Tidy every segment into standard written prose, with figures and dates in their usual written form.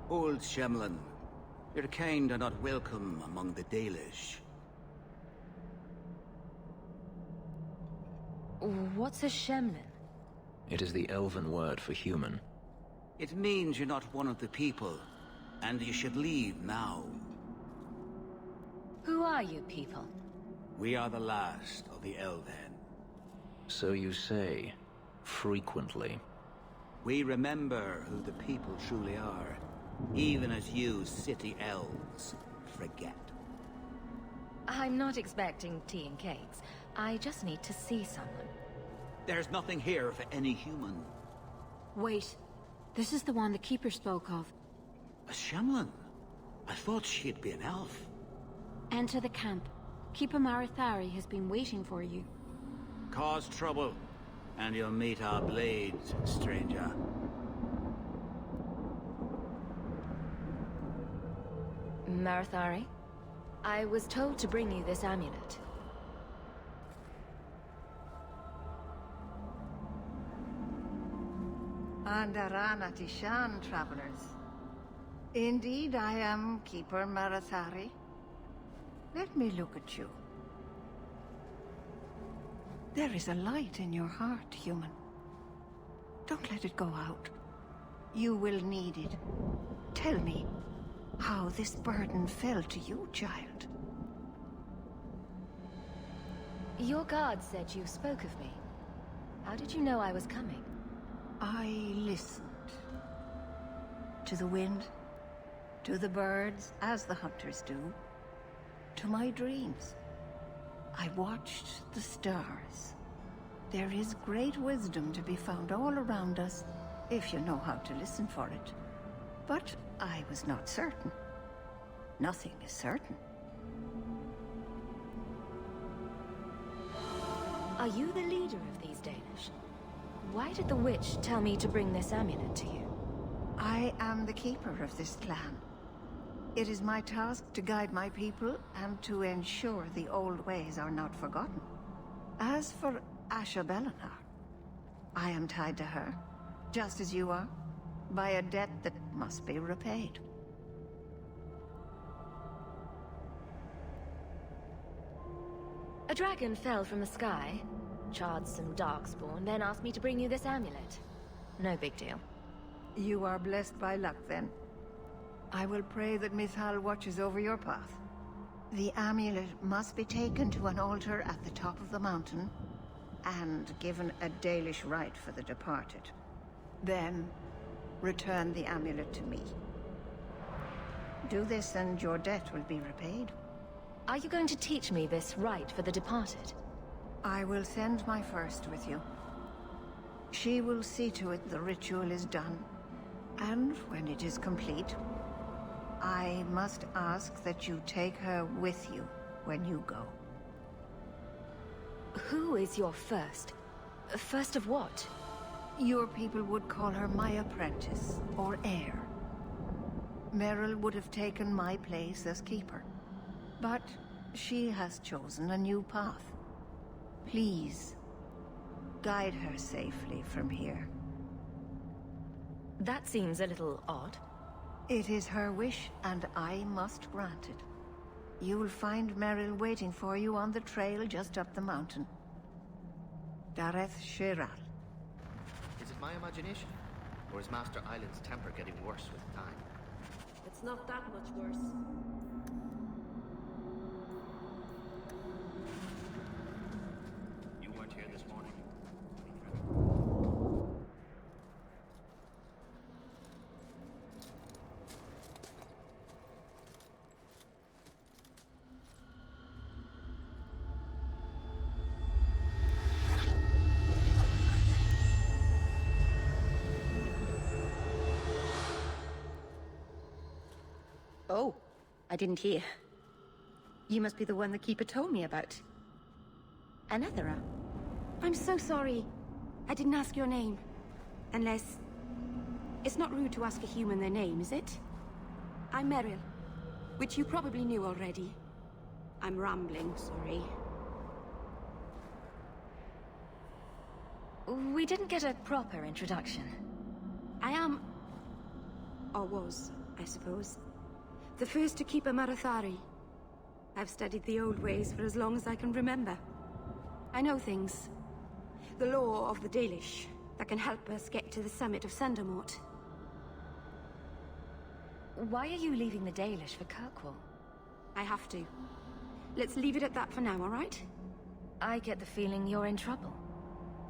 Old Shemlin, your kind are not welcome among the Dalish. What's a Shemlin? It is the elven word for human. It means you're not one of the people, and you should leave now. Who are you people? We are the last of the Elven. So you say, frequently. We remember who the people truly are, even as you city elves forget. I'm not expecting tea and cakes. I just need to see someone. There's nothing here for any human. Wait. This is the one the Keeper spoke of. A Shemlin? I thought she'd be an elf. Enter the camp. Keeper Marathari has been waiting for you. Cause trouble, and you'll meet our blades, stranger. Marathari? I was told to bring you this amulet. Andarana Tishan, travelers. Indeed, I am Keeper Marathari. Let me look at you. There is a light in your heart, human. Don't let it go out. You will need it. Tell me how this burden fell to you, child. Your guard said you spoke of me. How did you know I was coming? I listened. To the wind, to the birds, as the hunters do, to my dreams. I watched the stars. There is great wisdom to be found all around us, if you know how to listen for it. But I was not certain. Nothing is certain. Are you the leader of these Danish? Why did the witch tell me to bring this amulet to you? I am the keeper of this clan. It is my task to guide my people and to ensure the old ways are not forgotten. As for Asha Belenar, I am tied to her, just as you are, by a debt that must be repaid. A dragon fell from the sky, charred some darkspawn, then asked me to bring you this amulet. No big deal. You are blessed by luck, then. I will pray that Mithal watches over your path. The amulet must be taken to an altar at the top of the mountain, and given a Dalish rite for the departed. Then, return the amulet to me. Do this and your debt will be repaid. Are you going to teach me this rite for the departed? I will send my first with you. She will see to it the ritual is done. And when it is complete, I must ask that you take her with you when you go. Who is your first? First of what? Your people would call her my apprentice, or heir. Meryl would have taken my place as keeper. But she has chosen a new path. Please, guide her safely from here. That seems a little odd. It is her wish, and I must grant it. You will find Meryl waiting for you on the trail just up the mountain. Dareth Shiral. Is it my imagination? Or is Master Island's temper getting worse with time? It's not that much worse. You weren't here this morning. Oh, I didn't hear. You must be the one the Keeper told me about. Anethera. I'm so sorry. I didn't ask your name. Unless... It's not rude to ask a human their name, is it? I'm Meryl, which you probably knew already. I'm rambling, sorry. We didn't get a proper introduction. I am... or was, I suppose. The first to keep a Marathari. I've studied the old ways for as long as I can remember. I know things. The law of the Dalish that can help us get to the summit of Sundermort. Why are you leaving the Dalish for Kirkwall? I have to. Let's leave it at that for now, all right? I get the feeling you're in trouble.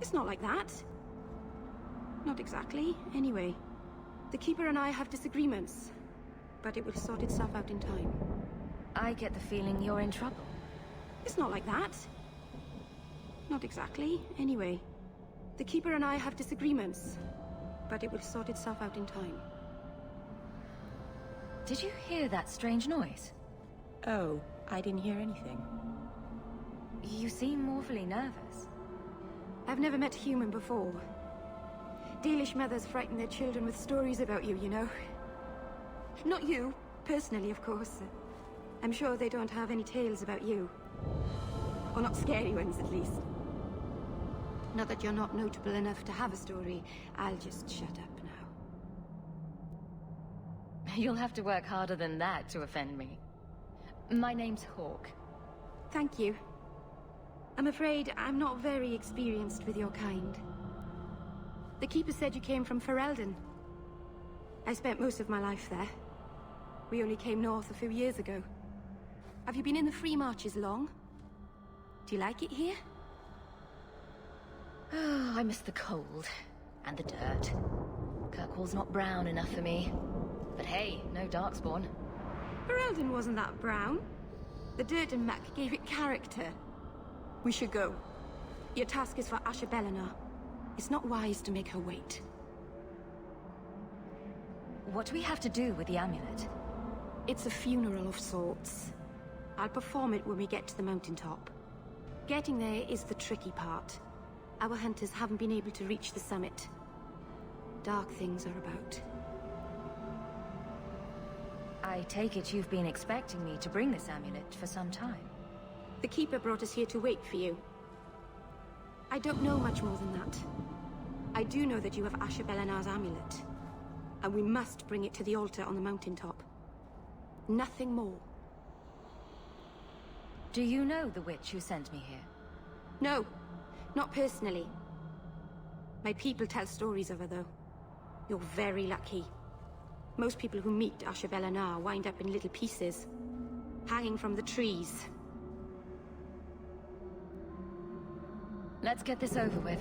It's not like that. Not exactly, anyway. The Keeper and I have disagreements, but it will sort itself out in time. I get the feeling you're in trouble. It's not like that. Not exactly, anyway. The Keeper and I have disagreements, but it will sort itself out in time. Did you hear that strange noise? Oh, I didn't hear anything. You seem awfully nervous. I've never met a human before. Dalish mothers frighten their children with stories about you, you know. Not you, personally, of course. I'm sure they don't have any tales about you. Or not scary ones, at least. Not that you're not notable enough to have a story. I'll just shut up now. You'll have to work harder than that to offend me. My name's Hawk. Thank you. I'm afraid I'm not very experienced with your kind. The Keeper said you came from Ferelden. I spent most of my life there. We only came north a few years ago. Have you been in the Free Marches long? Do you like it here? Oh, I miss the cold. And the dirt. Kirkwall's not brown enough for me. But hey, no Darkspawn. Ferelden wasn't that brown. The dirt and muck gave it character. We should go. Your task is for Asha Belenar. It's not wise to make her wait. What do we have to do with the amulet? It's a funeral of sorts. I'll perform it when we get to the mountaintop. Getting there is the tricky part. Our hunters haven't been able to reach the summit. Dark things are about. I take it you've been expecting me to bring this amulet for some time. The Keeper brought us here to wait for you. I don't know much more than that. I do know that you have Asha Belenar's amulet. And we must bring it to the altar on the mountaintop. Nothing more. Do you know the witch who sent me here? No, not personally. My people tell stories of her, though. You're very lucky. Most people who meet Asha Belenar wind up in little pieces, hanging from the trees. Let's get this over with.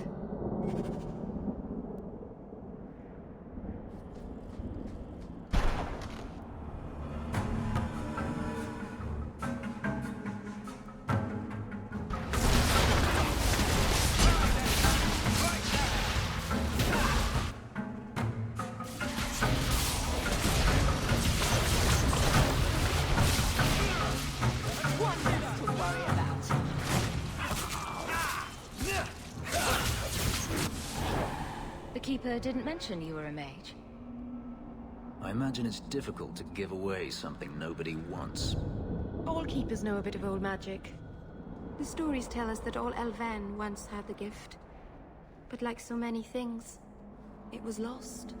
The Keeper didn't mention you were a mage. I imagine it's difficult to give away something nobody wants. All Keepers know a bit of old magic. The stories tell us that all Elven once had the gift. But like so many things, it was lost.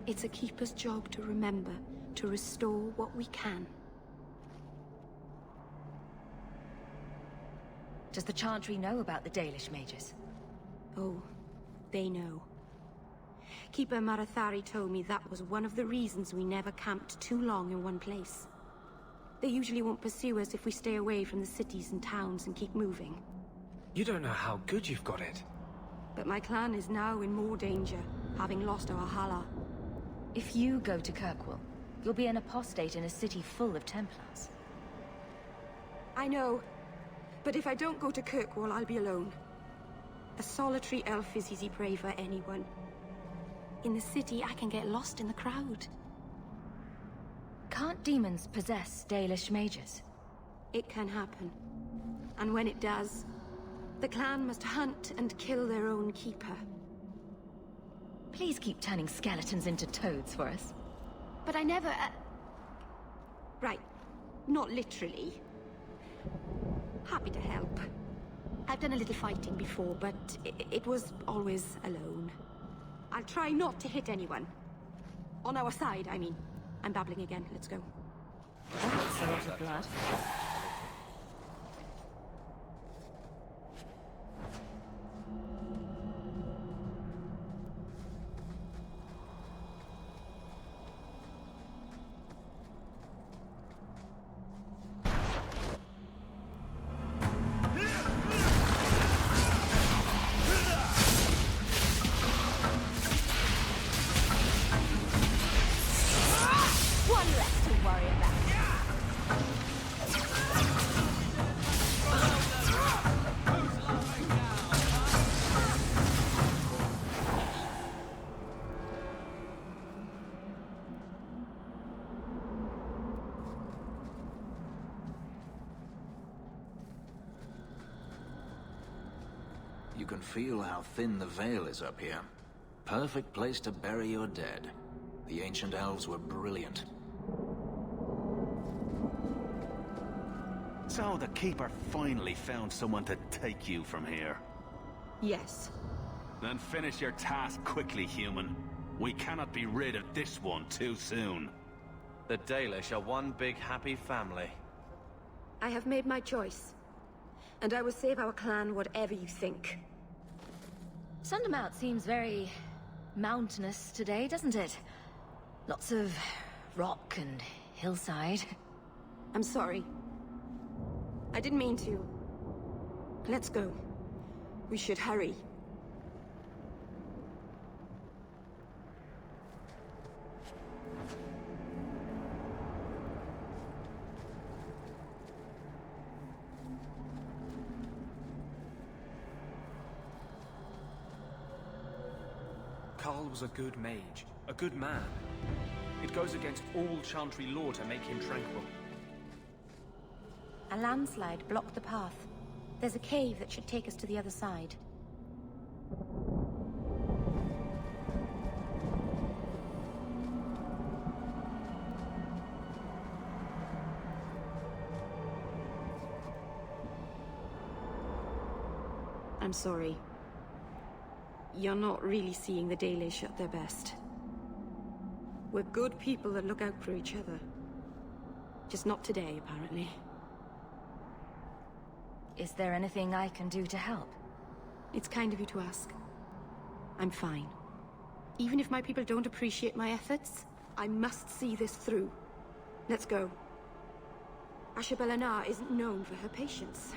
It's a Keeper's job to remember, to restore what we can. Does the Chantry know about the Dalish mages? Oh, they know. Keeper Marathari told me that was one of the reasons we never camped too long in one place. They usually won't pursue us if we stay away from the cities and towns and keep moving. You don't know how good you've got it. But my clan is now in more danger, having lost our Hala. If you go to Kirkwall, you'll be an apostate in a city full of Templars. I know. But if I don't go to Kirkwall, I'll be alone. A solitary elf is easy prey for anyone. In the city, I can get lost in the crowd. Can't demons possess Dalish mages? It can happen. And when it does, the clan must hunt and kill their own keeper. Please keep turning skeletons into toads for us. But I never... Right. Not literally. Happy to help. I've done a little fighting before, but it was always alone. I'll try not to hit anyone. On our side, I mean. I'm babbling again. Let's go. That's a lot of blood. One less to worry about. You can feel how thin the veil is up here. Perfect place to bury your dead. The ancient elves were brilliant. So the Keeper finally found someone to take you from here. Yes. Then finish your task quickly, human. We cannot be rid of this one too soon. The Dalish are one big happy family. I have made my choice. And I will save our clan whatever you think. Sundermount seems very mountainous today, doesn't it? Lots of rock and hillside. I'm sorry. I didn't mean to. Let's go. We should hurry. Carl was a good mage, a good man. It goes against all Chantry law to make him tranquil. A landslide blocked the path. There's a cave that should take us to the other side. I'm sorry. You're not really seeing the Dalish at their best. We're good people that look out for each other. Just not today, apparently. Is there anything I can do to help? It's kind of you to ask. I'm fine. Even if my people don't appreciate my efforts, I must see this through. Let's go. Ashabelanar isn't known for her patience.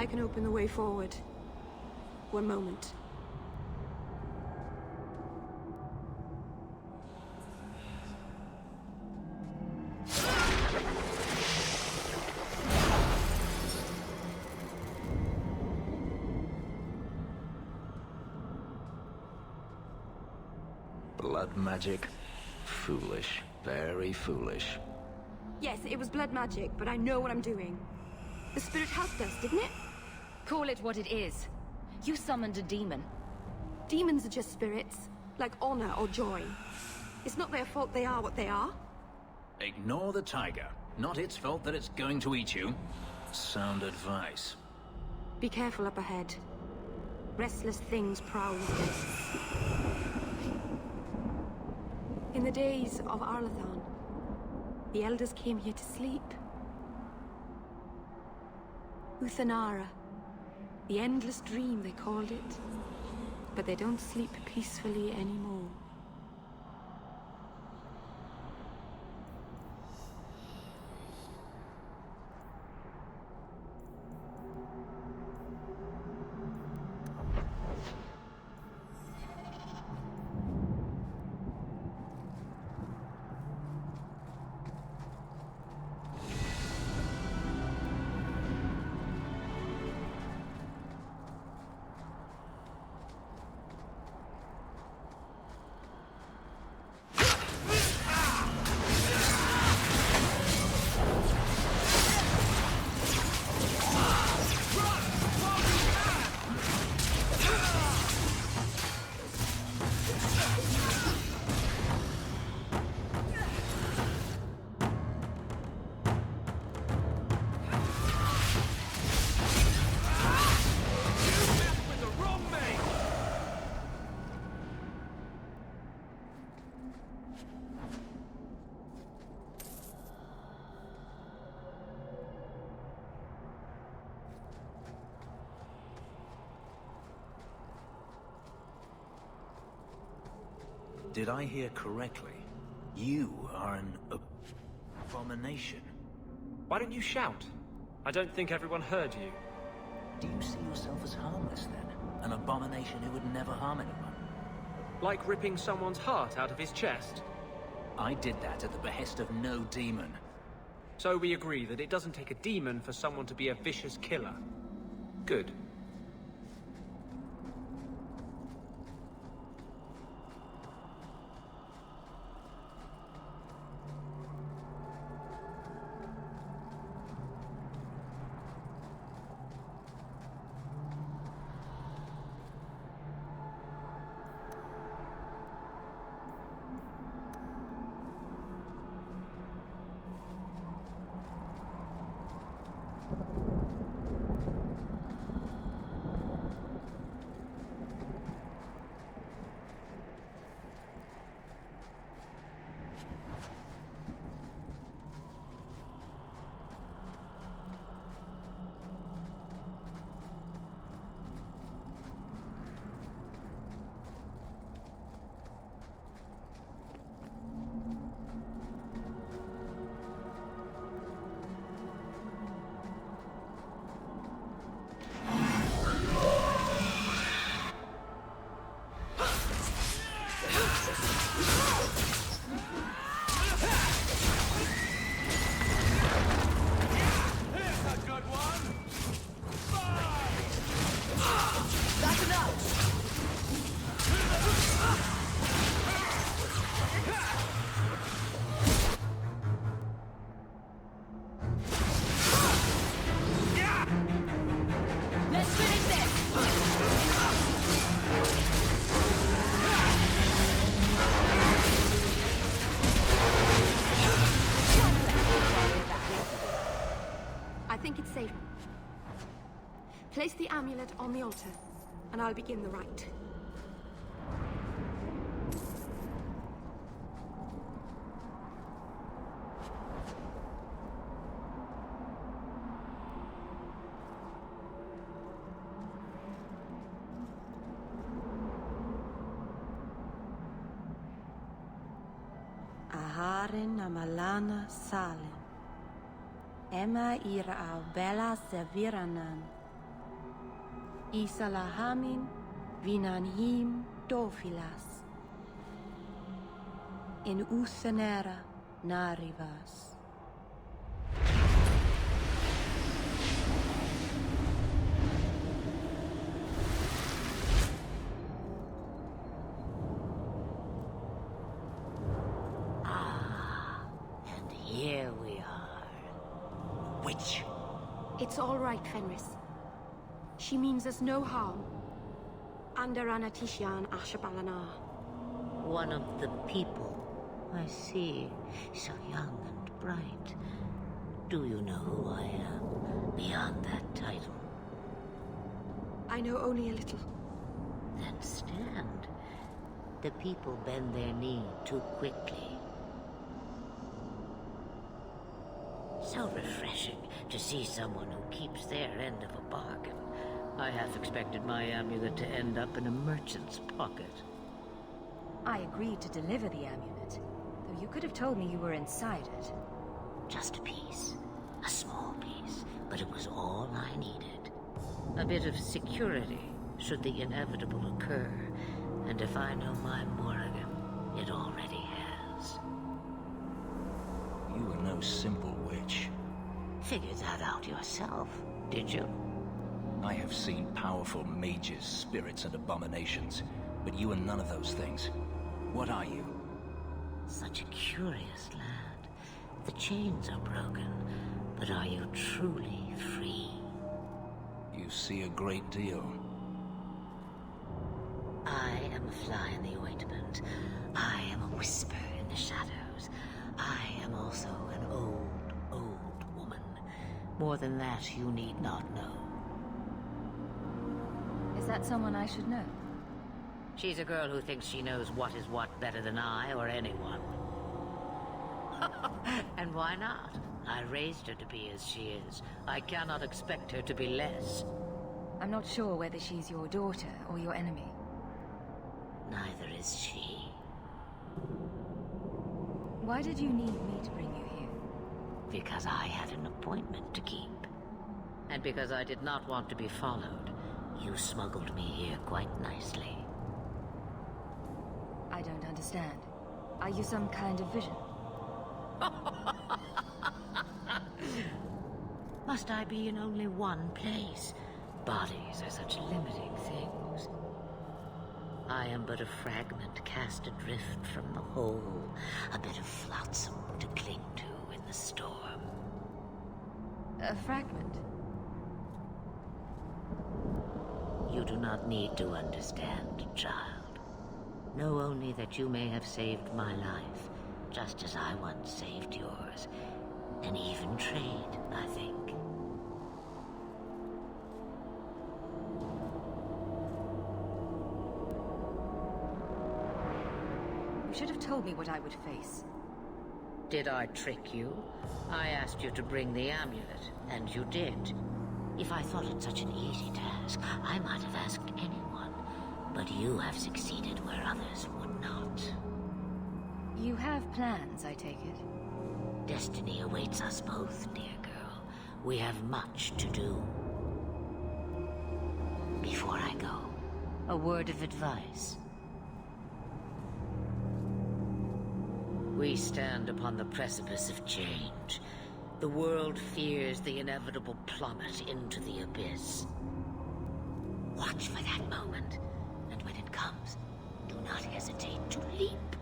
I can open the way forward. One moment. Blood magic? Foolish. Very foolish. Yes, it was blood magic, but I know what I'm doing. The spirit helped us, didn't it? Call it what it is. You summoned a demon. Demons are just spirits, like honor or joy. It's not their fault they are what they are. Ignore the tiger. Not its fault that it's going to eat you. Sound advice. Be careful up ahead. Restless things prowl the depths. In the days of Arlathan, the elders came here to sleep. Uthanara, the endless dream they called it. But they don't sleep peacefully anymore. Did I hear correctly? You are an abomination. Why don't you shout? I don't think everyone heard you. Do you see yourself as harmless then? An abomination who would never harm anyone? Like ripping someone's heart out of his chest? I did that at the behest of no demon. So we agree that it doesn't take a demon for someone to be a vicious killer. Good. Place the amulet on the altar, and I'll begin the rite. Aharin amalana salen. Emma ira au bella serviranan. Isalahamin vinanhim dofilas. In usanera narivas. And here we are. Witch! It's all right, Fenris. She means us no harm. Andarana Tishan Ashabalanar. One of the people. I see. So young and bright. Do you know who I am, beyond that title? I know only a little. Then stand. The people bend their knee too quickly. So refreshing to see someone who keeps their end of a bargain. I half expected my amulet to end up in a merchant's pocket. I agreed to deliver the amulet, though you could have told me you were inside it. Just a piece. A small piece, but it was all I needed. A bit of security, should the inevitable occur. And if I know my Morrigan, it already has. You are no simple witch. Figured that out yourself, did you? I have seen powerful mages, spirits, and abominations, but you are none of those things. What are you? Such a curious lad. The chains are broken, but are you truly free? You see a great deal. I am a fly in the ointment. I am a whisper in the shadows. I am also an old woman. More than that, you need not know. Is that someone I should know? She's a girl who thinks she knows what is what better than I or anyone. And why not? I raised her to be as she is. I cannot expect her to be less. I'm not sure whether she's your daughter or your enemy. Neither is she. Why did you need me to bring you here? Because I had an appointment to keep. And because I did not want to be followed, you smuggled me here quite nicely. I don't understand. Are you some kind of vision? Must I be in only one place? Bodies are such limiting things. I am but a fragment cast adrift from the whole, a bit of flotsam to cling to in the storm. A fragment? You do not need to understand, child. Know only that you may have saved my life, just as I once saved yours. An even trade, I think. You should have told me what I would face. Did I trick you? I asked you to bring the amulet, and you did. If I thought it such an easy task, I might have asked anyone. But you have succeeded where others would not. You have plans, I take it? Destiny awaits us both, dear girl. We have much to do. Before I go, a word of advice. We stand upon the precipice of change. The world fears the inevitable plummet into the abyss. Watch for that moment, and when it comes, do not hesitate to leap.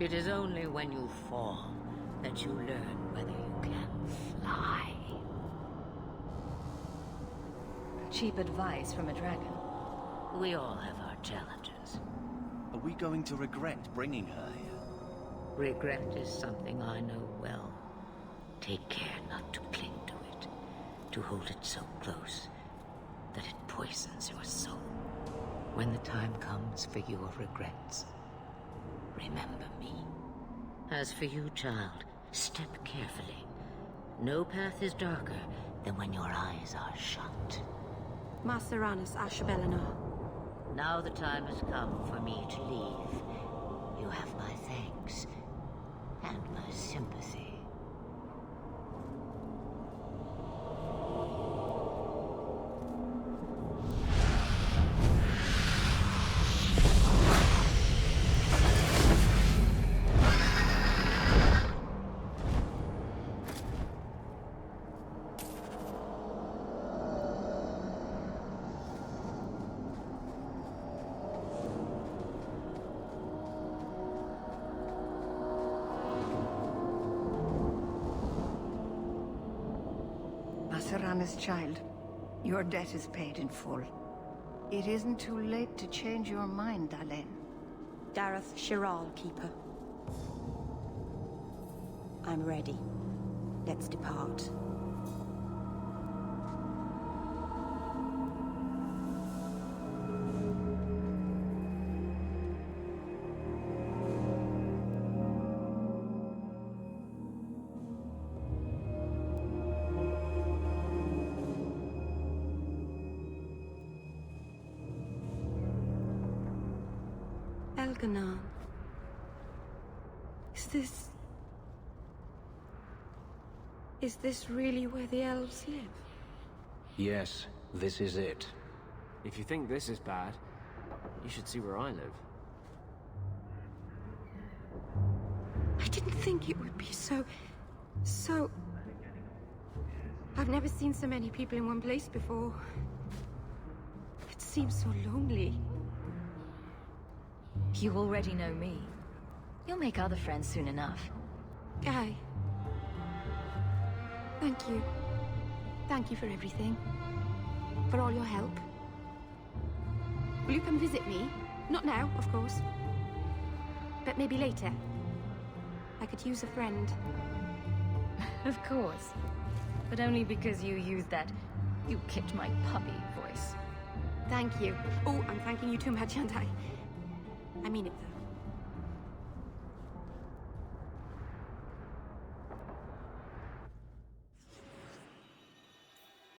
It is only when you fall that you learn whether you can fly. Cheap advice from a dragon. We all have our challenges. Are we going to regret bringing her here? Regret is something I know well. Take care not to cling to it, to hold it so close that it poisons your soul. When the time comes for your regrets, remember me. As for you, child, step carefully. No path is darker than when your eyes are shut. Master Anus Ashabelanar. Now the time has come for me to leave. You have my thanks and my sympathy. promise, child. Your debt is paid in full. It isn't too late to change your mind, Alain. Dareth Shiral, Keeper. I'm ready. Let's depart. Elganon. Is this really where the elves live? Yes, this is it. If you think this is bad, you should see where I live. I didn't think it would be so... I've never seen so many people in one place before. It seems so lonely. You already know me. You'll make other friends soon enough. Guy. Thank you. Thank you for everything. For all your help. Will you come visit me? Not now, of course. But maybe later. I could use a friend. Of course. But only because you used that "you kicked my puppy" voice. Thank you. Oh, I'm thanking you too much, aren't I? I mean it, though.